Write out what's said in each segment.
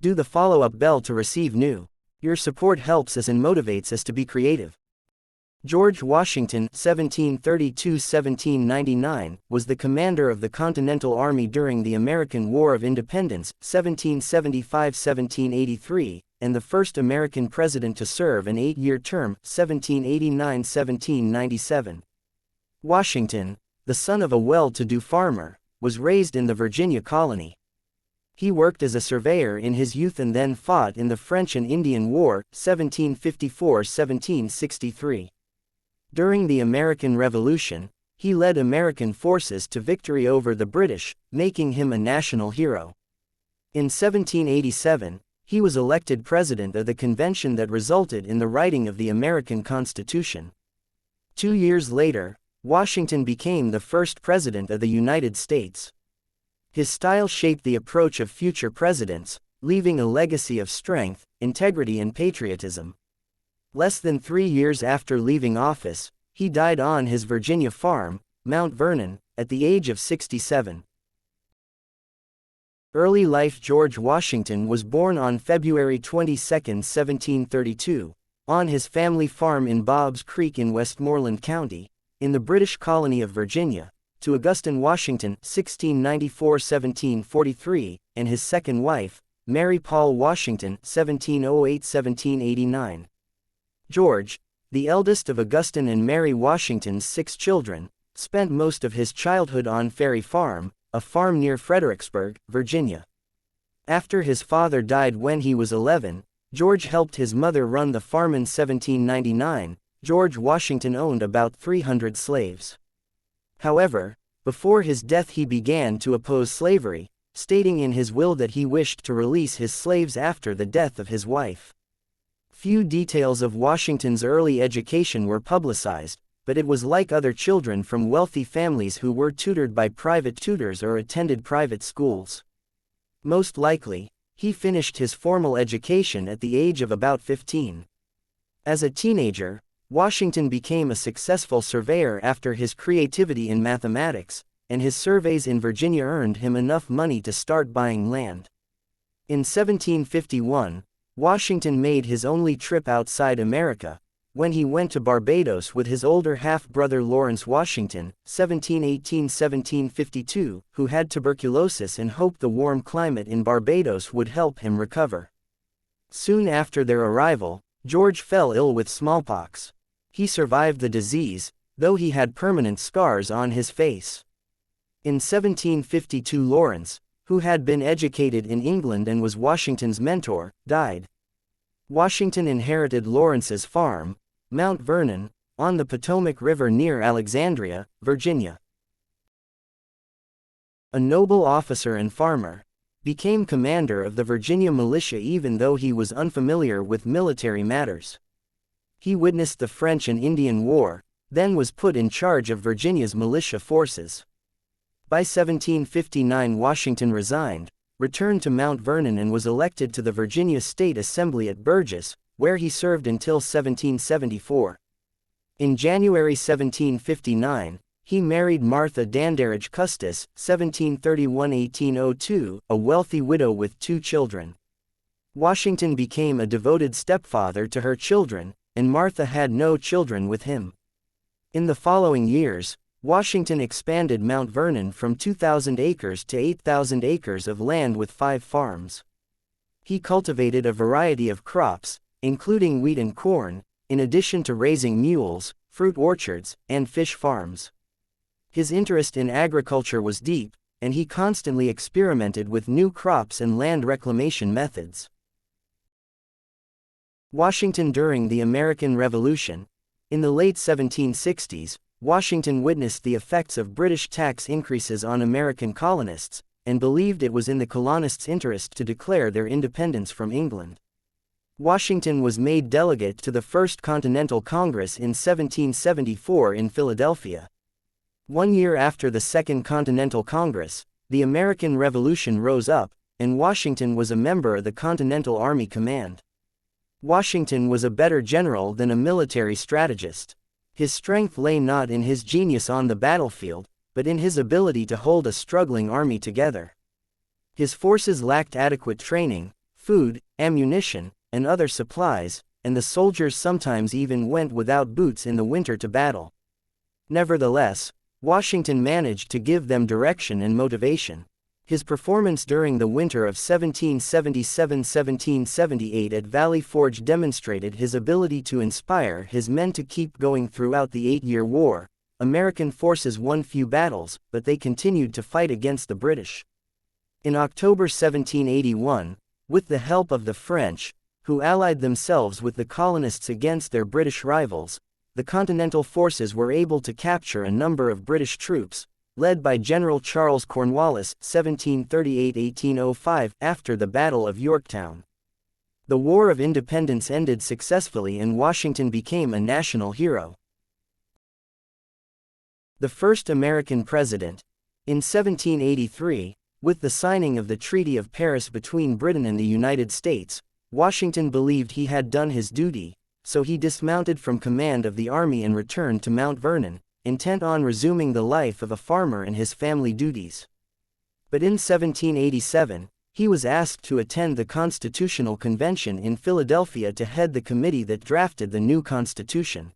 Do the follow-up bell to receive new. Your support helps us and motivates us to be creative. George Washington, 1732–1799, was the commander of the Continental Army during the American War of Independence, 1775–1783, and the first American president to serve an 8-year term, 1789–1797. Washington, the son of a well-to-do farmer, was raised in the Virginia colony. He worked as a surveyor in his youth and then fought in the French and Indian War, 1754–1763. During the American Revolution, he led American forces to victory over the British, making him a national hero. In 1787, he was elected president of the convention that resulted in the writing of the American Constitution. 2 years later, Washington became the first president of the United States. His style shaped the approach of future presidents, leaving a legacy of strength, integrity and patriotism. Less than 3 years after leaving office, he died on his Virginia farm, Mount Vernon, at the age of 67. Early life. George Washington was born on February 22, 1732, on his family farm in Bob's Creek in Westmoreland County, in the British colony of Virginia, to Augustine Washington, 1694–1743, and his second wife, Mary Paul Washington, 1708–1789. George, the eldest of Augustine and Mary Washington's 6 children, spent most of his childhood on Ferry Farm, a farm near Fredericksburg, Virginia. After his father died when he was 11, George helped his mother run the farm. In 1799, George Washington owned about 300 slaves. However, before his death he began to oppose slavery, stating in his will that he wished to release his slaves after the death of his wife. Few details of Washington's early education were publicized, but it was like other children from wealthy families who were tutored by private tutors or attended private schools. Most likely, he finished his formal education at the age of about 15. As a teenager, Washington became a successful surveyor after his creativity in mathematics, and his surveys in Virginia earned him enough money to start buying land. In 1751, Washington made his only trip outside America, when he went to Barbados with his older half-brother Lawrence Washington, 1718–1752, who had tuberculosis and hoped the warm climate in Barbados would help him recover. Soon after their arrival, George fell ill with smallpox. He survived the disease, though he had permanent scars on his face. In 1752 Lawrence, who had been educated in England and was Washington's mentor, died. Washington inherited Lawrence's farm, Mount Vernon, on the Potomac River near Alexandria, Virginia. A noble officer and farmer, became commander of the Virginia militia even though he was unfamiliar with military matters. He witnessed the French and Indian War, then was put in charge of Virginia's militia forces. By 1759 Washington resigned, returned to Mount Vernon and was elected to the Virginia State Assembly at Burgess, where he served until 1774. In January 1759, he married Martha Danderridge Custis, 1731–1802, a wealthy widow with 2 children. Washington became a devoted stepfather to her children, and Martha had no children with him. In the following years, Washington expanded Mount Vernon from 2,000 acres to 8,000 acres of land with 5 farms. He cultivated a variety of crops, including wheat and corn, in addition to raising mules, fruit orchards, and fish farms. His interest in agriculture was deep, and he constantly experimented with new crops and land reclamation methods. Washington during the American Revolution. In the late 1760s, Washington witnessed the effects of British tax increases on American colonists, and believed it was in the colonists' interest to declare their independence from England. Washington was made delegate to the First Continental Congress in 1774 in Philadelphia. 1 year after the Second Continental Congress, the American Revolution rose up, and Washington was a member of the Continental Army Command. Washington was a better general than a military strategist. His strength lay not in his genius on the battlefield, but in his ability to hold a struggling army together. His forces lacked adequate training, food, ammunition, and other supplies, and the soldiers sometimes even went without boots in the winter to battle. Nevertheless, Washington managed to give them direction and motivation. His performance during the winter of 1777–1778 at Valley Forge demonstrated his ability to inspire his men to keep going throughout the 8-Year War. American forces won few battles, but they continued to fight against the British. In October 1781, with the help of the French, who allied themselves with the colonists against their British rivals, the Continental forces were able to capture a number of British troops, led by General Charles Cornwallis, 1738–1805, after the Battle of Yorktown. The War of Independence ended successfully and Washington became a national hero. The first American president. In 1783, with the signing of the Treaty of Paris between Britain and the United States, Washington believed he had done his duty, so he dismounted from command of the army and returned to Mount Vernon, intent on resuming the life of a farmer and his family duties. But in 1787, he was asked to attend the Constitutional Convention in Philadelphia to head the committee that drafted the new Constitution.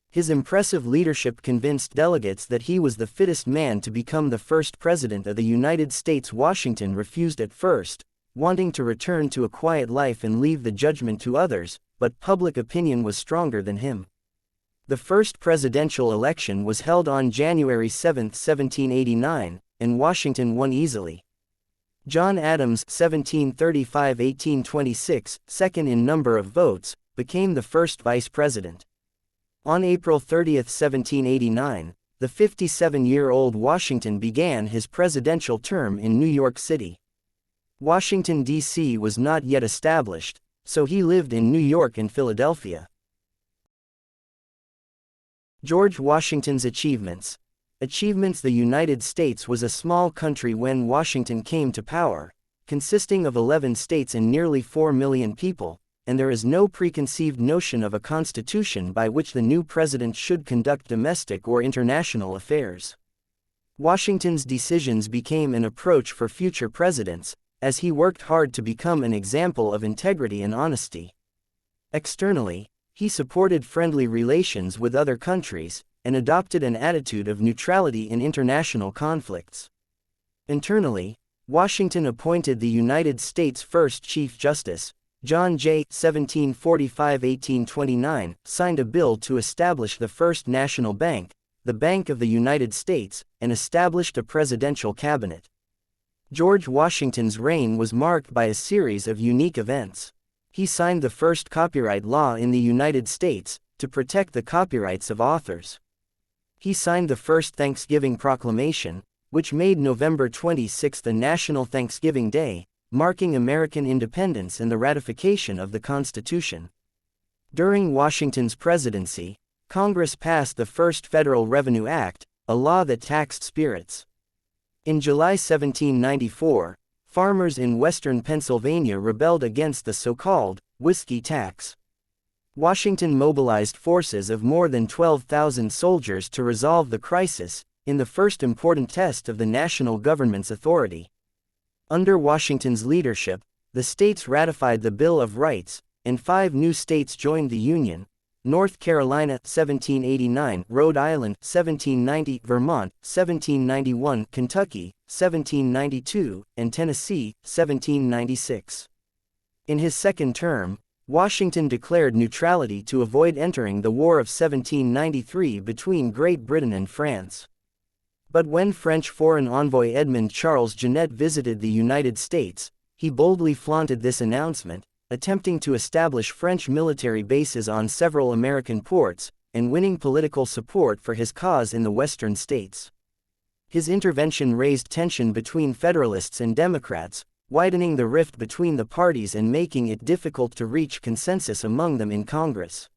His impressive leadership convinced delegates that he was the fittest man to become the first president of the United States. Washington refused at first, wanting to return to a quiet life and leave the judgment to others, but public opinion was stronger than him. The first presidential election was held on January 7, 1789, and Washington won easily. John Adams, 1735–1826, second in number of votes, became the first vice president. On April 30, 1789, the 57-year-old Washington began his presidential term in New York City. Washington, D.C. was not yet established, so he lived in New York and Philadelphia. George Washington's achievements. The United States was a small country when Washington came to power, consisting of 11 states and nearly 4 million people, and there is no preconceived notion of a constitution by which the new president should conduct domestic or international affairs. Washington's decisions became an approach for future presidents, as he worked hard to become an example of integrity and honesty. Externally, he supported friendly relations with other countries, and adopted an attitude of neutrality in international conflicts. Internally, Washington appointed the United States' first Chief Justice, John Jay, 1745–1829, signed a bill to establish the first national bank, the Bank of the United States, and established a presidential cabinet. George Washington's reign was marked by a series of unique events. He signed the first copyright law in the United States, to protect the copyrights of authors. He signed the first Thanksgiving Proclamation, which made November 26 a National Thanksgiving Day, marking American independence and the ratification of the Constitution. During Washington's presidency, Congress passed the first Federal Revenue Act, a law that taxed spirits. In July 1794, farmers in western Pennsylvania rebelled against the so-called whiskey tax. Washington mobilized forces of more than 12,000 soldiers to resolve the crisis, in the first important test of the national government's authority. Under Washington's leadership, the states ratified the Bill of Rights, and 5 new states joined the Union: North Carolina, 1789, Rhode Island, 1790, Vermont, 1791, Kentucky, 1792, and Tennessee, 1796. In his second term, Washington declared neutrality to avoid entering the War of 1793 between Great Britain and France. But when French Foreign Envoy Edmond Charles Genet visited the United States, he boldly flaunted this announcement, attempting to establish French military bases on several American ports, and winning political support for his cause in the western states. His intervention raised tension between Federalists and Democrats, widening the rift between the parties and making it difficult to reach consensus among them in Congress.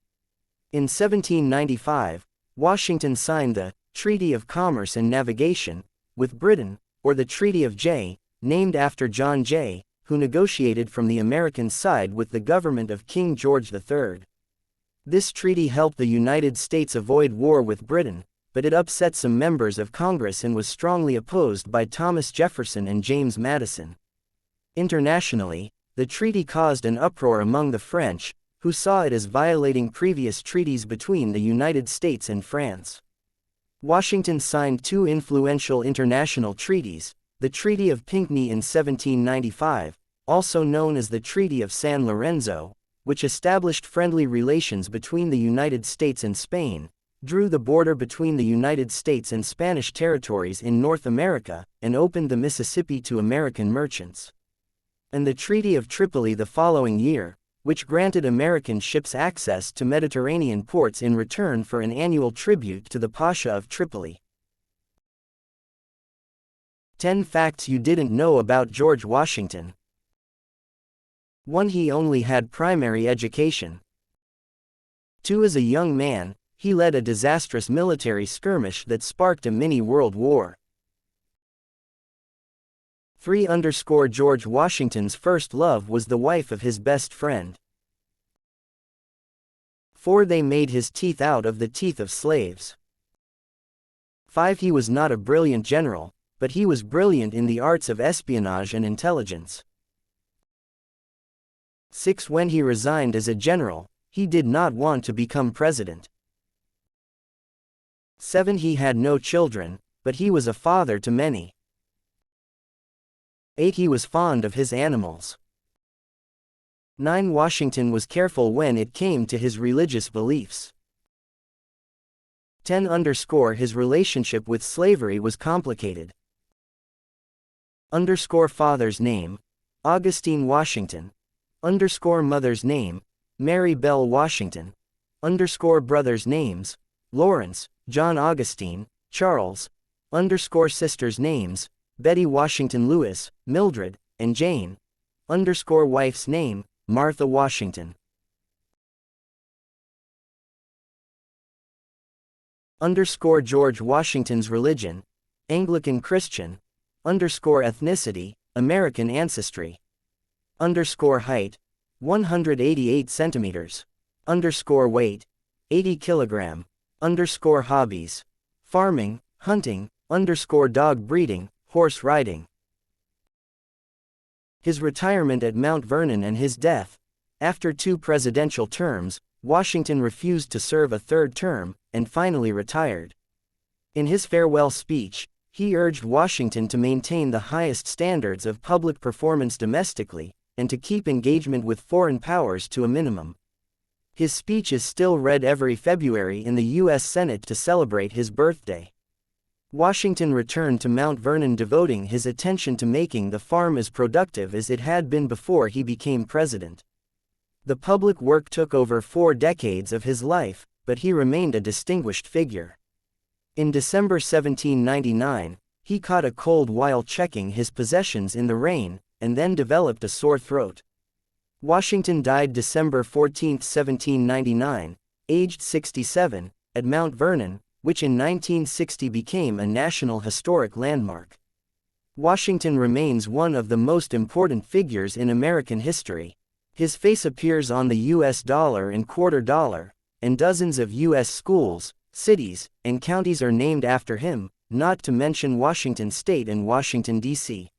In 1795, Washington signed the Treaty of Commerce and Navigation with Britain, or the Treaty of Jay, named after John Jay, who negotiated from the American side with the government of King George III. This treaty helped the United States avoid war with Britain, but it upset some members of Congress and was strongly opposed by Thomas Jefferson and James Madison. Internationally, The treaty caused an uproar among the French, who saw it as violating previous treaties between the United States and France. Washington signed two influential international treaties, the Treaty of Pinckney in 1795, also known as the Treaty of San Lorenzo, which established friendly relations between the United States and Spain, drew the border between the United States and Spanish territories in North America, and opened the Mississippi to American merchants. And the Treaty of Tripoli the following year, which granted American ships access to Mediterranean ports in return for an annual tribute to the Pasha of Tripoli. 10 Facts You Didn't Know About George Washington. 1. He only had primary education. 2. As a young man, he led a disastrous military skirmish that sparked a mini-world war. 3. George Washington's first love was the wife of his best friend. 4. They made his teeth out of the teeth of slaves. 5. He was not a brilliant general, but he was brilliant in the arts of espionage and intelligence. 6. When he resigned as a general, he did not want to become president. 7. He had no children, but he was a father to many. 8. He was fond of his animals. 9. Washington was careful when it came to his religious beliefs. 10. His relationship with slavery was complicated. Father's name, Augustine Washington. Mother's name, Mary Bell Washington. Brothers' names, Lawrence, John Augustine, Charles. Sisters' names, Betty Washington Lewis, Mildred, and Jane. Wife's name, Martha Washington. George Washington's religion, Anglican Christian. Ethnicity, American ancestry. Height, 188 centimeters. Weight, 80 kilogram. Hobbies, farming, hunting. Dog breeding, horse riding. His retirement at Mount Vernon and his death. After 2 presidential terms, Washington refused to serve a third term, and finally retired. In his farewell speech, he urged Washington to maintain the highest standards of public performance domestically, and to keep engagement with foreign powers to a minimum. His speech is still read every February in the U.S. Senate to celebrate his birthday. Washington returned to Mount Vernon, devoting his attention to making the farm as productive as it had been before he became president. The public work took over 4 decades of his life, but he remained a distinguished figure. In December 1799, he caught a cold while checking his possessions in the rain, and then developed a sore throat. Washington died December 14, 1799, aged 67, at Mount Vernon, which in 1960 became a National Historic Landmark. Washington remains one of the most important figures in American history. His face appears on the U.S. dollar and quarter dollar, and dozens of U.S. schools, cities, and counties are named after him, not to mention Washington State and Washington, D.C.